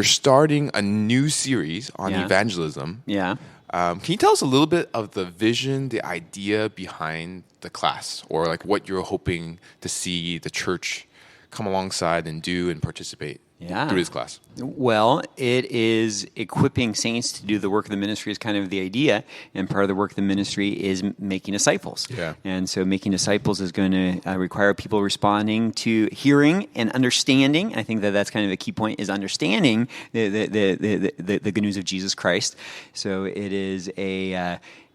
You're starting a new series on Yeah. evangelism. Yeah. Can you tell us a little bit of the vision, the idea behind the class, or like what you're hoping to see the church come alongside and do and participate through this class? Well, it is equipping saints to do the work of the ministry is kind of the idea, and part of the work of the ministry is making disciples. Yeah. And so making disciples is going to require people responding to hearing and understanding. I think that that's kind of a key point, is understanding the good news of Jesus Christ. So it is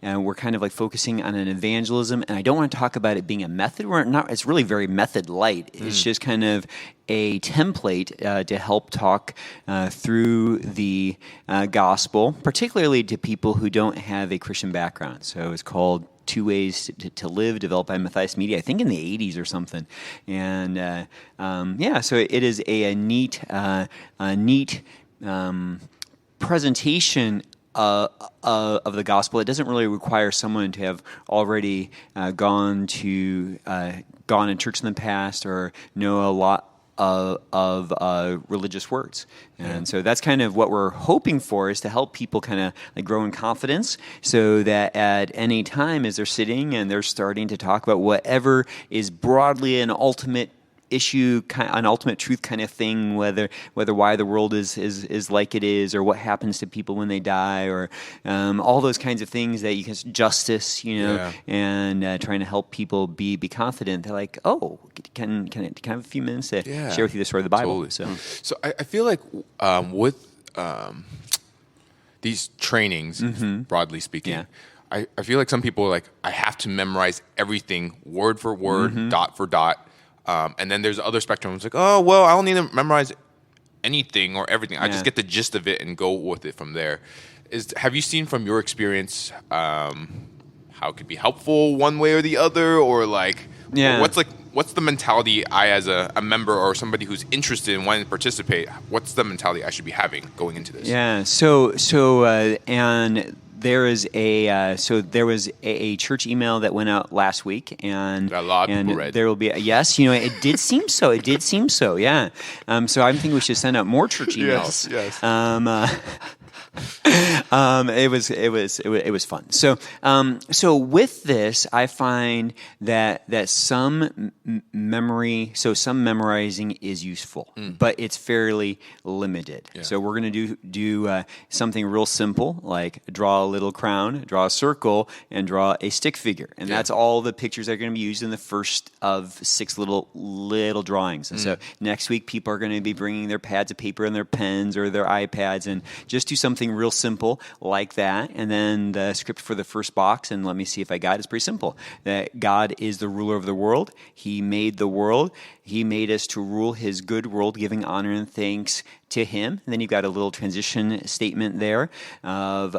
we're kind of like focusing on an evangelism, and I don't want to talk about it being a method. We're not. It's really very method light. It's just kind of a template to help talk through the gospel, particularly to people who don't have a Christian background. So it's called Two Ways to Live, developed by Matthias Media, I think in the 80s or something. And so it is a neat presentation of the gospel. It doesn't really require someone to have already gone to church in the past or know a lot of religious words. And so that's kind of what we're hoping for, is to help people kind of like grow in confidence, so that at any time as they're sitting and they're starting to talk about whatever is broadly an ultimate issue, an ultimate truth kind of thing, whether why the world is like it is, or what happens to people when they die, or all those kinds of things that you can, justice, and trying to help people be confident. They're like, oh, can I have a few minutes to share with you the story of the Bible? Totally. So I feel like with these trainings, broadly speaking, I feel like some people are like, I have to memorize everything word for word, dot for dot. And then there's the other spectrum. It's like, oh, well, I don't need to memorize anything or everything. I just get the gist of it and go with it from there. Have you seen from your experience how it could be helpful one way or the other? Or like, what's the mentality I, as a member or somebody who's interested in wanting to participate, what's the mentality I should be having going into this? Yeah. And there was a church email that went out last week, and a lot of people read. There will be it did seem so. It did seem so. Yeah. So I think we should send out more church emails. Yes. It was fun. So with this, I find that some memorizing is useful, but it's fairly limited. Yeah. So we're going to do something real simple, like draw a little crown, draw a circle, and draw a stick figure, and that's all the pictures that are going to be used in the first of 6 little drawings. And so next week, people are going to be bringing their pads of paper and their pens or their iPads, and just do something real simple like that. And then the script for the first box, and let me see if I got it, is pretty simple. That God is the ruler of the world. He made the world. He made us to rule his good world, giving honor and thanks to him. And then you've got a little transition statement there of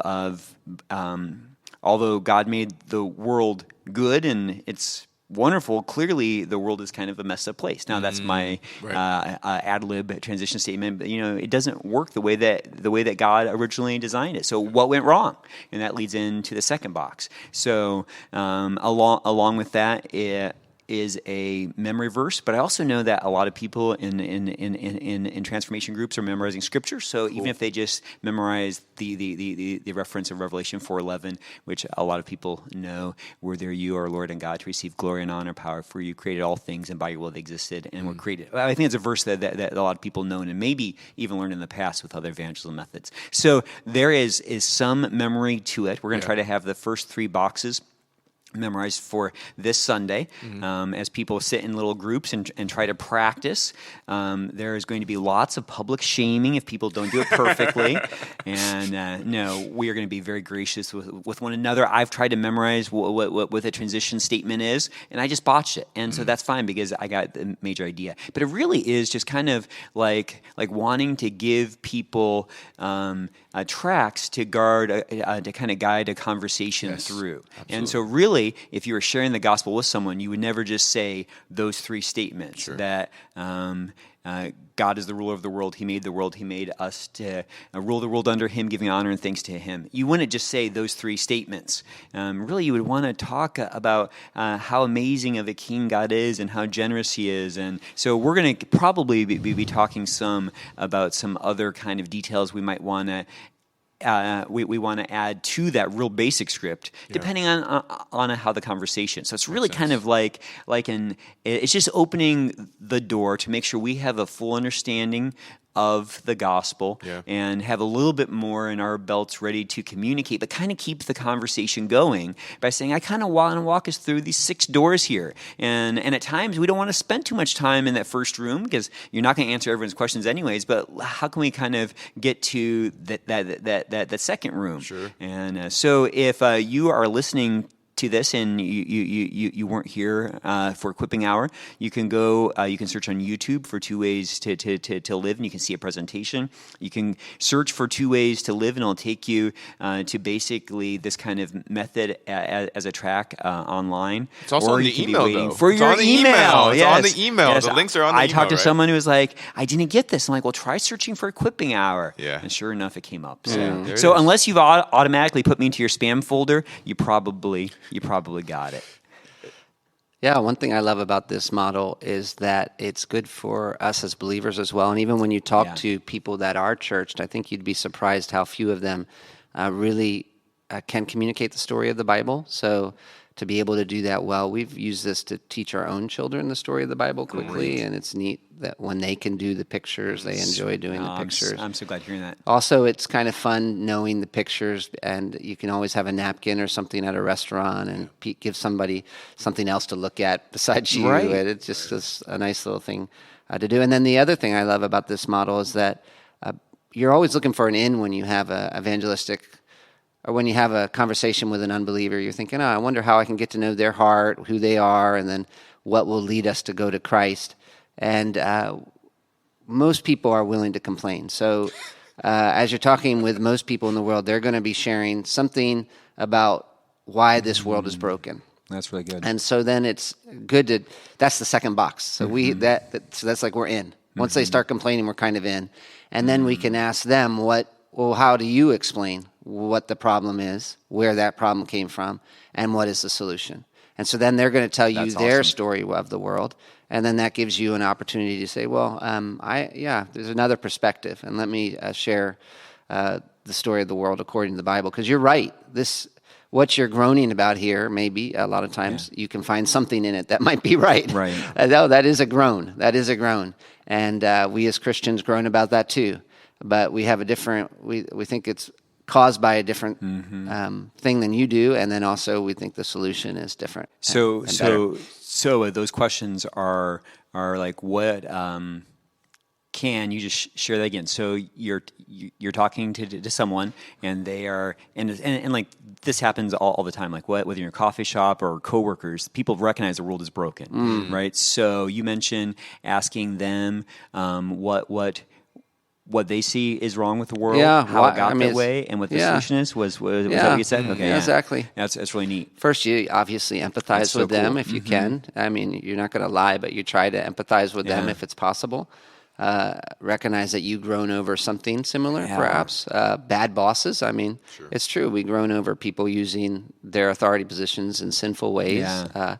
although God made the world good and it's wonderful, clearly the world is kind of a messed up place. Now that's my ad lib transition statement, but it doesn't work the way that God originally designed it. So what went wrong? And that leads into the second box. So along with that, it is a memory verse, but I also know that a lot of people in transformation groups are memorizing scripture. So even if they just memorize the reference of Revelation 4:11, which a lot of people know, where there you are, Lord and God, to receive glory and honor, power, for you created all things, and by your will they existed and were created. I think it's a verse that a lot of people know and maybe even learned in the past with other evangelism methods. So there is some memory to it. We're going to try to have the first 3 boxes memorized for this Sunday. As people sit in little groups and try to practice. There is going to be lots of public shaming if people don't do it perfectly. And no, we are going to be very gracious with one another. I've tried to memorize what a transition statement is, and I just botched it. And so that's fine, because I got the major idea. But it really is just kind of like wanting to give people tracks to kind of guide a conversation through. Absolutely. And so really, if you were sharing the gospel with someone, you would never just say those 3 statements that God is the ruler of the world. He made the world. He made us to rule the world under him, giving honor and thanks to him. You wouldn't just say those three statements. Really, you would want to talk about how amazing of a king God is and how generous he is. And so we're going to probably be talking some about some other kind of details we might want to we want to add to that real basic script, depending on how the conversation. So it's really kind of like it's just opening the door to make sure we have a full understanding of the gospel and have a little bit more in our belts ready to communicate, but kind of keep the conversation going by saying, I kind of want to walk us through these 6 doors here. And at times we don't want to spend too much time in that first room because you're not going to answer everyone's questions anyways, but how can we kind of get to that second room? Sure. And so if you are listening to this and you weren't here for Equipping Hour, you can go, you can search on YouTube for 2 ways to live, and you can see a presentation. You can search for 2 ways to live, and it'll take you to basically this kind of method as a track online. It's also on the email, though. For it's your on the email. It's yes. on the email. Yes. The links are on the email, I talked to right? someone who was like, I didn't get this. I'm like, well, try searching for Equipping Hour. Yeah. And sure enough, it came up. So unless you've automatically put me into your spam folder, you probably got it. Yeah, one thing I love about this model is that it's good for us as believers as well. And even when you talk to people that are churched, I think you'd be surprised how few of them really can communicate the story of the Bible. So to be able to do that well, we've used this to teach our own children the story of the Bible quickly. And it's neat that when they can do the pictures, they enjoy doing the pictures. I'm so glad hearing that. Also, it's kind of fun knowing the pictures, and you can always have a napkin or something at a restaurant and give somebody something else to look at besides you. Right. And it's just a nice little thing to do. And then the other thing I love about this model is that you're always looking for an in when you have a evangelistic or when you have a conversation with an unbeliever. You're thinking, I wonder how I can get to know their heart, who they are, and then what will lead us to go to Christ. And most people are willing to complain. So as you're talking with most people in the world, they're going to be sharing something about why this world is broken. That's really good. And so then it's good to, that's the second box. So so that's like we're in. Once they start complaining, we're kind of in. And then we can ask them how do you explain what the problem is, where that problem came from, and what is the solution? And so then they're going to tell you their story of the world. And then that gives you an opportunity to say, well, there's another perspective. And let me share the story of the world according to the Bible. Because you're right. What you're groaning about here, maybe a lot of times you can find something in it that might be right. Right. No, that is a groan. That is a groan. And we as Christians groan about that too. But we have a different, we think it's caused by a different thing than you do. And then also we think the solution is different. So those questions are like, what can you just share that again? So you're talking to someone, and they are and like this happens all the time. Like whether you're in a coffee shop or coworkers, people recognize the world is broken, right? So you mentioned asking them what they see is wrong with the world, how it got that way, and what the solution is. Was that what you said? Okay, exactly. That's really neat. First, you obviously empathize with them if you can. I mean, you're not going to lie, but you try to empathize with them if it's possible. Recognize that you groan over something similar, perhaps. Bad bosses. I mean, it's true. We groan over people using their authority positions in sinful ways. Yeah.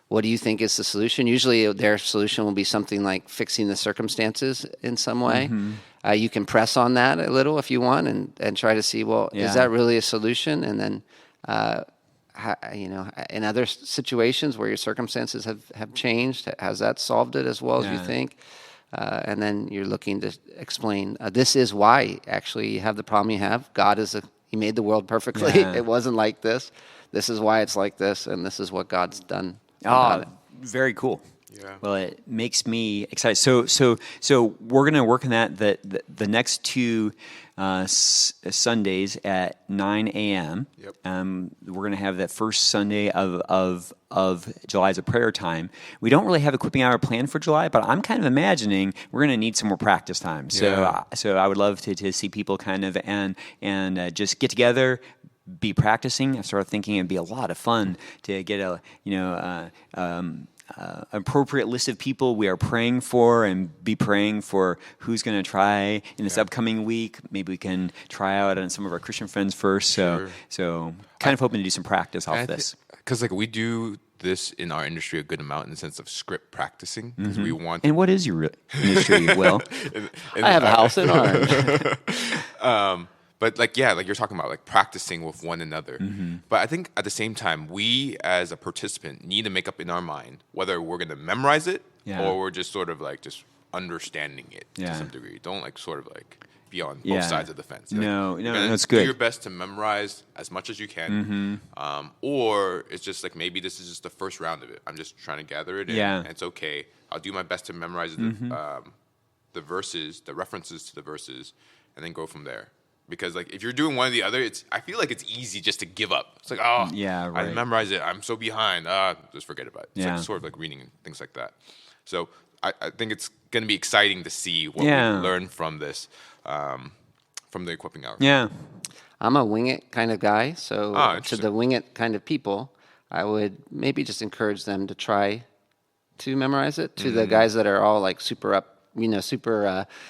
What do you think is the solution? Usually their solution will be something like fixing the circumstances in some way. You can press on that a little if you want and try to see, is that really a solution? And then, in other situations where your circumstances have changed, has that solved it as well as you think? And then you're looking to explain, this is why actually you have the problem you have. God He made the world perfectly. It wasn't like this. This is why it's like this, and this is what God's done. Very cool. Yeah. Well, it makes me excited. So we're going to work on that the next 2 Sundays at 9 a.m. Yep. We're going to have that first Sunday of July as a prayer time. We don't really have Equipping Hour planned for July, but I'm kind of imagining we're going to need some more practice time. So I would love to see people kind of and just get together, be practicing. I started thinking it'd be a lot of fun to get appropriate list of people we are praying for, and be praying for who's going to try in this upcoming week. Maybe we can try out on some of our Christian friends first. So kind of hoping to do some practice off this. Because like we do this in our industry a good amount in the sense of script practicing, because we want. And what is your industry, Will? I have a house in Orange. But like, yeah, like you're talking about like practicing with one another. But I think at the same time, we as a participant need to make up in our mind whether we're going to memorize it or we're just sort of like just understanding it to some degree. Don't like sort of like be on both sides of the fence. Like, No, it's do good. your best to memorize as much as you can. Or it's just like maybe this is just the first round of it. I'm just trying to gather it in. And it's okay. I'll do my best to memorize the verses, the references to the verses, and then go from there. Because like if you're doing one or the other, I feel like it's easy just to give up. It's like, oh, I memorized it. I'm so behind. Just forget about it. It's like sort of like reading and things like that. So I think it's going to be exciting to see what we learn from this, from the equipping hour. Yeah. I'm a wing it kind of guy, so to interesting. the wing it kind of people, I would maybe just encourage them to try to memorize it. To the guys that are all like super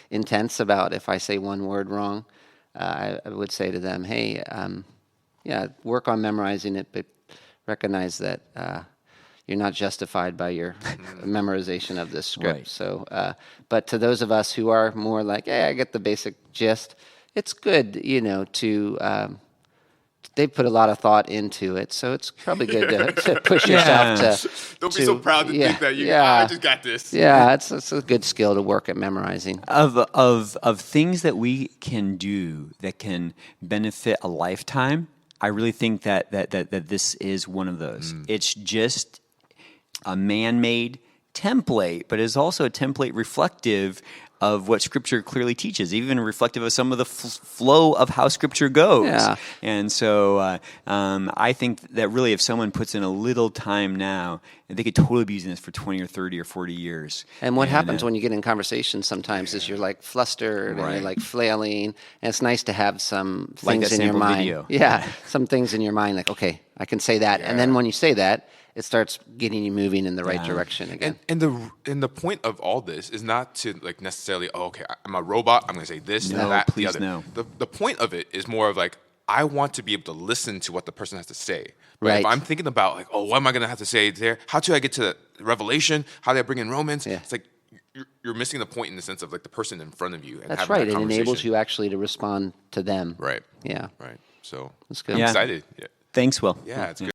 intense about if I say one word wrong, I would say to them, hey, work on memorizing it, but recognize that you're not justified by your memorization of this script. Right. So, but to those of us who are more like, hey, I get the basic gist, it's good, to they put a lot of thought into it, so it's probably good to push yourself to. Don't be so proud to think that I just got this. Yeah, it's a good skill to work at memorizing. Of things that we can do that can benefit a lifetime, I really think that this is one of those. It's just a man-made template, but it's also a template reflective of what Scripture clearly teaches, even reflective of some of the flow of how Scripture goes. Yeah. And so I think that really if someone puts in a little time now, they could totally be using this for 20 or 30 or 40 years. And what happens when you get in conversation sometimes is you're like flustered and you're like flailing, and it's nice to have some things in your mind. Video. Yeah, some things in your mind like, okay, I can say that. And then when you say that, it starts getting you moving in the right direction again. And the point of all this is not to like necessarily, I'm a robot, I'm going to say this, No, that, please the other. no. The point of it is more of like, I want to be able to listen to what the person has to say. But Right. if I'm thinking about like, what am I going to have to say there? How do I get to Revelation? How do I bring in Romans? Yeah. It's like you're missing the point in the sense of like the person in front of you. And That's having right. that It enables conversation. you actually to respond to them. Right. Yeah. Right. So That's good. I'm Yeah. excited. Yeah. Thanks, Will. Yeah, it's good.